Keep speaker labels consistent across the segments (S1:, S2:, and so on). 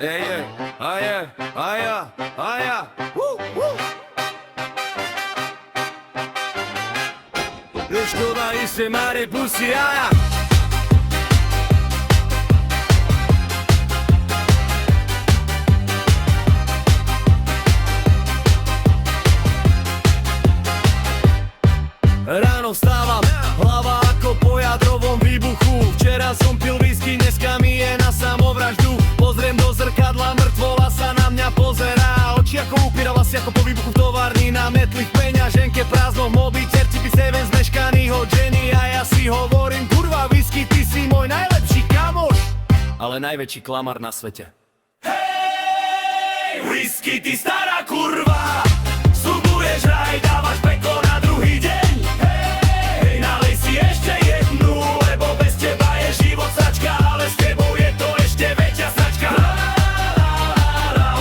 S1: Aja. Škoda i se mare pusi jaja. Ráno vstávam, hlava ako po jadrovom výbuchu. Včera som pil whisky, dneska mi je na samovraždu. Pozriem do zrkadla, mŕtvola sa na mňa pozerá. Oči ako upíra, vlasy ako po výbuchu v továrni. Na metli v peňaženke prázdno, moby CP7 zmeškaný od Jenny. A ja si hovorím, kurva whisky, ty si môj najlepší kamoš, ale najväčší klamár na svete. Hej, whisky, ty stará kurva, slubuješ raj, dávaš peklo na druhý deň. Hej, nalej si ešte jednu, lebo bez teba je život sračka, ale s tebou je to ešte väčšia sračka.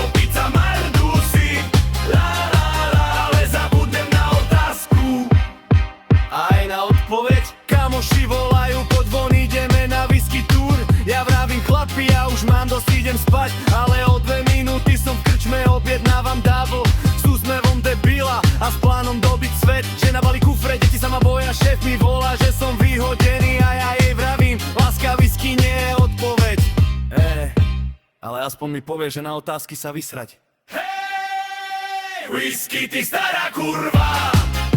S1: Opiť sa mardu si, ale zabudnem na otázku aj na odpoveď. Kamoši volajú, poď von, ideme na whisky tour. Ja vravím, chlapi, ja už mám dosť, idem spať, ale o 2 minúty som v krčme, objednávam double s úsmevom debila a s plánom dobiť svet. Žena balí kufre, deti sa ma boja, šéf mi volá, že som vyhodený a ja jej vravím, láska, whisky nie je odpoveď. Ale aspoň mi povie, že na otázky sa vysrať. Hej, whisky, ty stará kurva,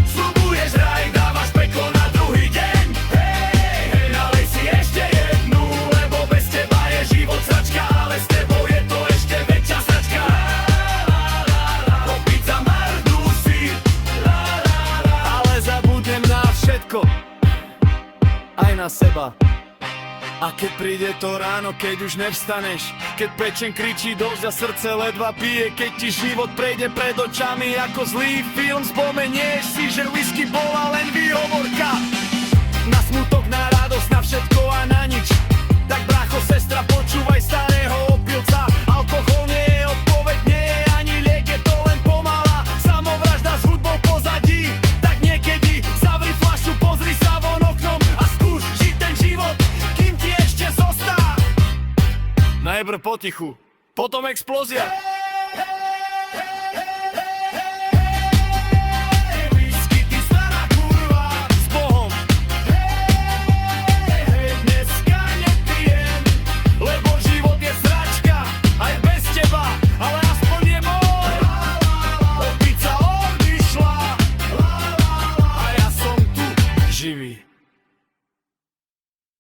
S1: slubuješ raj, dávaš peklo na druhý deň. Hej, nalej si ešte jednu, lebo bez teba je život sračka, ale s tebou je to ešte väčšia sračka. Opiť sa mardu si, ale zabudnem na všetko, aj na seba. A keď príde to ráno, keď už nevstaneš, keď pečen kričí dosť a srdce ledva pije, keď ti život prejde pred očami ako zlý film, spomenieš si, že whisky bola len výhovorka. Na smutok, na radosť, na všetko a na nič. Tak brácho, sestra, počúvaj starého opilca. Alkohol nie je odpoveď, nie je ani liek, je to len pomalá samovražda s hudbou pozadí. Tak niekedy zavri fľašu, pozri sa von oknom a skúš žiť ten život, kým ti ešte zostal. Najprv potichu, potom explózia.